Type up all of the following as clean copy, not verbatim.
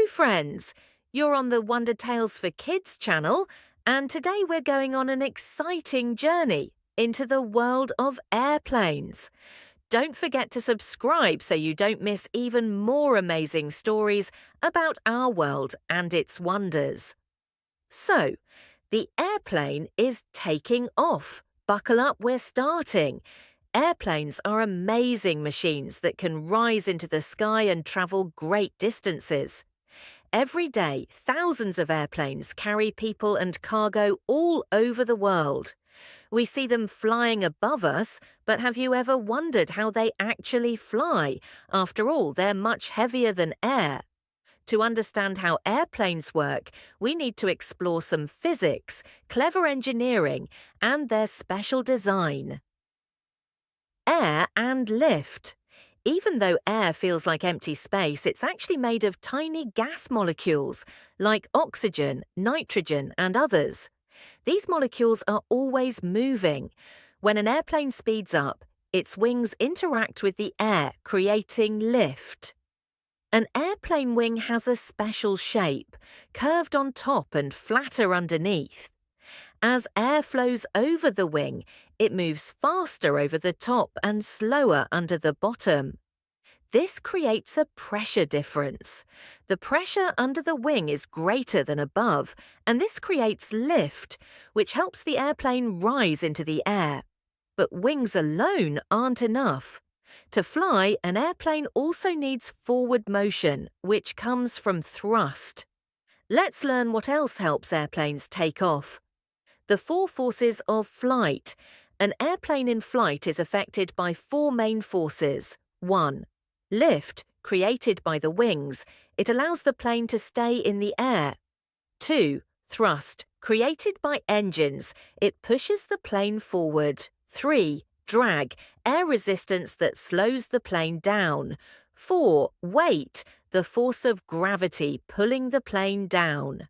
Hello, friends! You're on the Wonder Tales for Kids channel, and today we're going on an exciting journey into the world of airplanes. Don't forget to subscribe so you don't miss even more amazing stories about our world and its wonders. So, the airplane is taking off. Buckle up, we're starting. Airplanes are amazing machines that can rise into the sky and travel great distances. Every day, thousands of airplanes carry people and cargo all over the world. We see them flying above us, but have you ever wondered how they actually fly? After all, they're much heavier than air. To understand how airplanes work, we need to explore some physics, clever engineering, and their special design. Air and lift. Even though air feels like empty space, it's actually made of tiny gas molecules, like oxygen, nitrogen, and others. These molecules are always moving. When an airplane speeds up, its wings interact with the air, creating lift. An airplane wing has a special shape, curved on top and flatter underneath. As air flows over the wing, it moves faster over the top and slower under the bottom. This creates a pressure difference. The pressure under the wing is greater than above, and this creates lift, which helps the airplane rise into the air. But wings alone aren't enough. To fly, an airplane also needs forward motion, which comes from thrust. Let's learn what else helps airplanes take off. The four forces of flight. An airplane in flight is affected by four main forces. 1. Lift, created by the wings. It allows the plane to stay in the air. 2. Thrust, created by engines. It pushes the plane forward. 3. Drag, air resistance that slows the plane down. 4. Weight, the force of gravity pulling the plane down.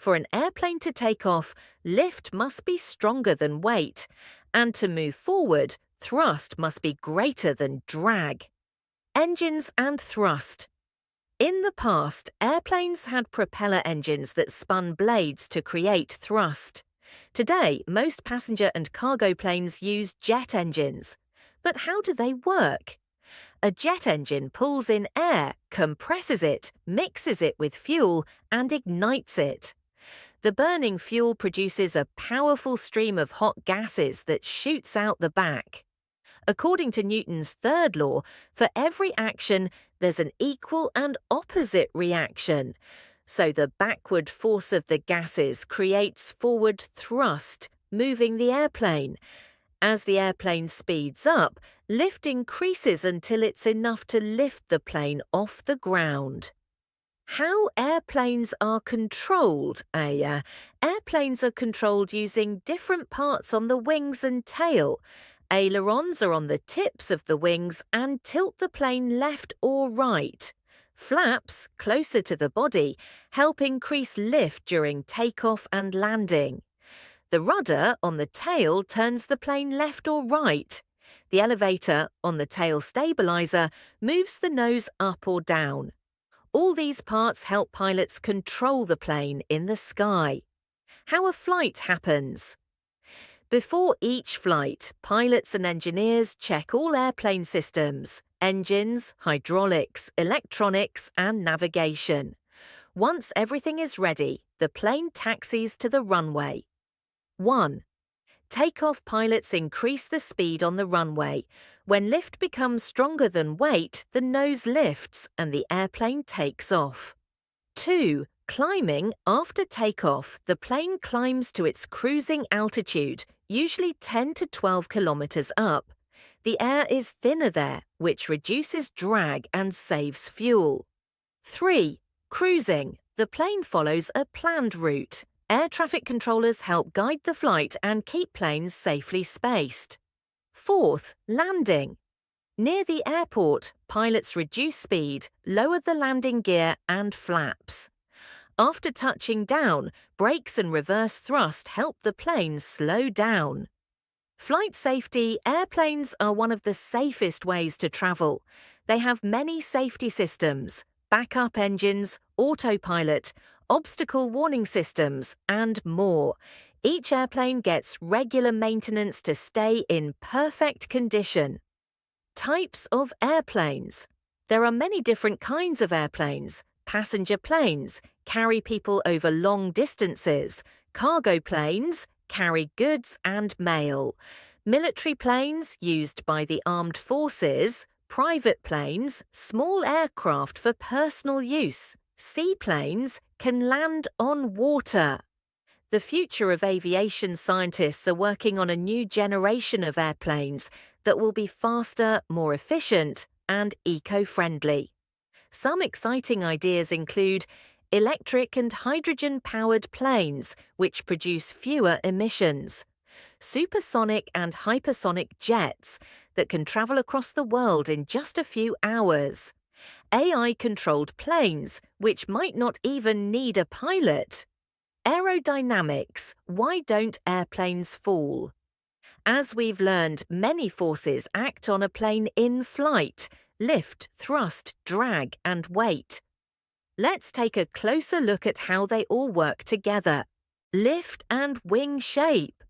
For an airplane to take off, lift must be stronger than weight, and to move forward, thrust must be greater than drag. Engines and thrust. In the past, airplanes had propeller engines that spun blades to create thrust. Today, most passenger and cargo planes use jet engines. But how do they work? A jet engine pulls in air, compresses it, mixes it with fuel, and ignites it. The burning fuel produces a powerful stream of hot gases that shoots out the back. According to Newton's third law, for every action, there's an equal and opposite reaction. So the backward force of the gases creates forward thrust, moving the airplane. As the airplane speeds up, lift increases until it's enough to lift the plane off the ground. How airplanes are controlled, Airplanes are controlled using different parts on the wings and tail. Ailerons are on the tips of the wings and tilt the plane left or right. Flaps, closer to the body, help increase lift during takeoff and landing. The rudder on the tail turns the plane left or right. The elevator on the tail stabilizer moves the nose up or down. All these parts help pilots control the plane in the sky. How a flight happens. Before each flight, pilots and engineers check all airplane systems, engines, hydraulics, electronics, and navigation. Once everything is ready, the plane taxis to the runway. 1. Takeoff pilots increase the speed on the runway. When lift becomes stronger than weight, the nose lifts and the airplane takes off. 2. Climbing. After takeoff, the plane climbs to its cruising altitude, usually 10 to 12 kilometers up. The air is thinner there, which reduces drag and saves fuel. 3. Cruising. The plane follows a planned route. Air traffic controllers help guide the flight and keep planes safely spaced. 4th, landing. Near the airport, pilots reduce speed, lower the landing gear and flaps. After touching down, brakes and reverse thrust help the plane slow down. Flight safety. Airplanes are one of the safest ways to travel. They have many safety systems. backup engines, autopilot, obstacle warning systems, and more. Each airplane gets regular maintenance to stay in perfect condition. Types of airplanes. There are many different kinds of airplanes. Passenger planes carry people over long distances. Cargo planes carry goods and mail. Military planes used by the armed forces. Private planes, small aircraft for personal use. Seaplanes can land on water. The future of aviation scientists are working on a new generation of airplanes that will be faster, more efficient, and eco-friendly. Some exciting ideas include electric and hydrogen-powered planes, which produce fewer emissions, supersonic and hypersonic jets that can travel across the world in just a few hours, AI-controlled planes, which might not even need a pilot. Aerodynamics. Why don't airplanes fall? As we've learned, many forces act on a plane in flight: lift, thrust, drag, and weight. Let's take a closer look at how they all work together. Lift and wing shape.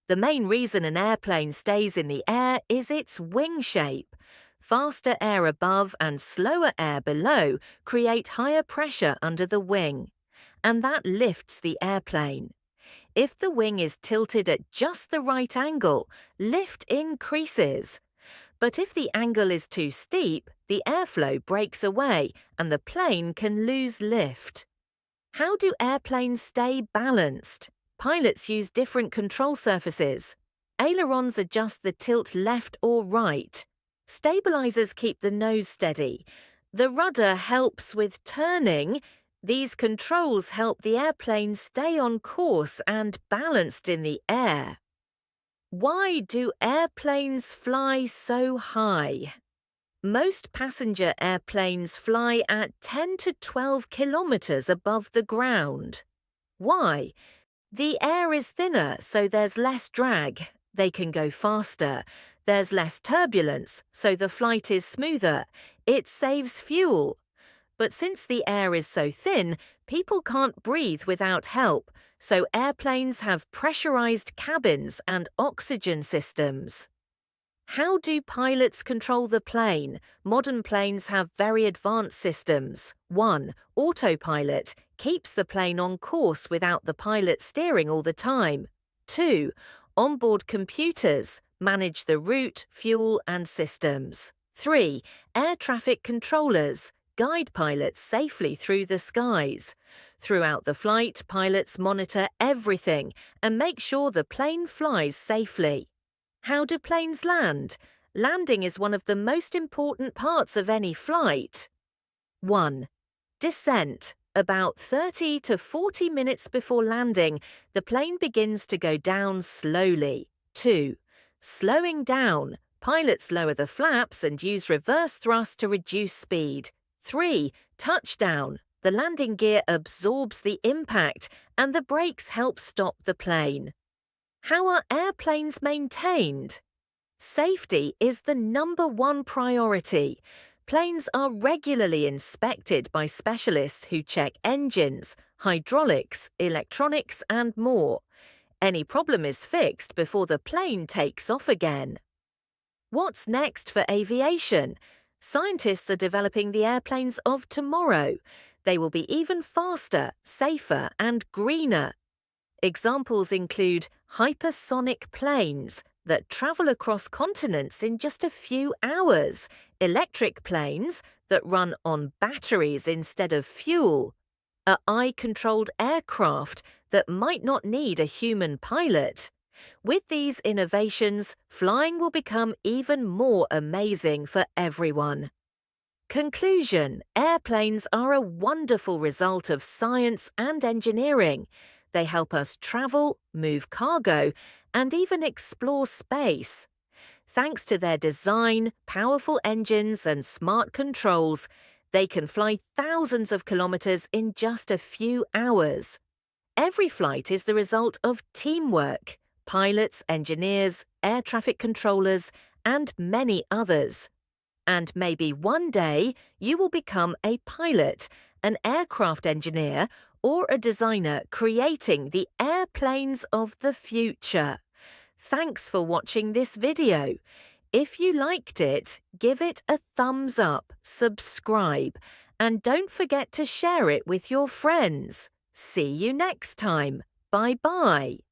The main reason an airplane stays in the air is its wing shape. Faster air above and slower air below create higher pressure under the wing, and that lifts the airplane. If the wing is tilted at just the right angle, lift increases. But if the angle is too steep, the airflow breaks away and the plane can lose lift. How do airplanes stay balanced? Pilots use different control surfaces. Ailerons adjust the tilt left or right. Stabilizers keep the nose steady. The rudder helps with turning. These controls help the airplane stay on course and balanced in the air. Why do airplanes fly so high? Most passenger airplanes fly at 10 to 12 kilometers above the ground. Why? The air is thinner, so there's less drag. They can go faster. There's less turbulence, so the flight is smoother. It saves fuel. But since the air is so thin, people can't breathe without help, so airplanes have pressurized cabins and oxygen systems. How do pilots control the plane? Modern planes have very advanced systems. 1. Autopilot keeps the plane on course without the pilot steering all the time. 2. Onboard computers manage the route, fuel, and systems. 3. Air traffic controllers guide pilots safely through the skies. Throughout the flight, pilots monitor everything and make sure the plane flies safely. How do planes land? Landing is one of the most important parts of any flight. 1. Descent. About 30 to 40 minutes before landing, the plane begins to go down slowly. 2. Slowing down. Pilots lower the flaps and use reverse thrust to reduce speed. 3. Touchdown. The landing gear absorbs the impact and the brakes help stop the plane. How are airplanes maintained? Safety is the #1 priority. Planes are regularly inspected by specialists who check engines, hydraulics, electronics, and more. Any problem is fixed before the plane takes off again. What's next for aviation? Scientists are developing the airplanes of tomorrow. They will be even faster, safer, and greener. Examples include hypersonic planes that travel across continents in just a few hours, electric planes that run on batteries instead of fuel, AI-controlled aircraft that might not need a human pilot. With these innovations, flying will become even more amazing for everyone. Conclusion: airplanes are a wonderful result of science and engineering. They help us travel, move cargo, and even explore space. Thanks to their design, powerful engines, and smart controls, they can fly thousands of kilometers in just a few hours. Every flight is the result of teamwork: pilots, engineers, air traffic controllers, and many others. And maybe one day you will become a pilot, an aircraft engineer, or a designer creating the airplanes of the future. Thanks for watching this video. If you liked it, give it a thumbs up, subscribe, and don't forget to share it with your friends. See you next time. Bye-bye.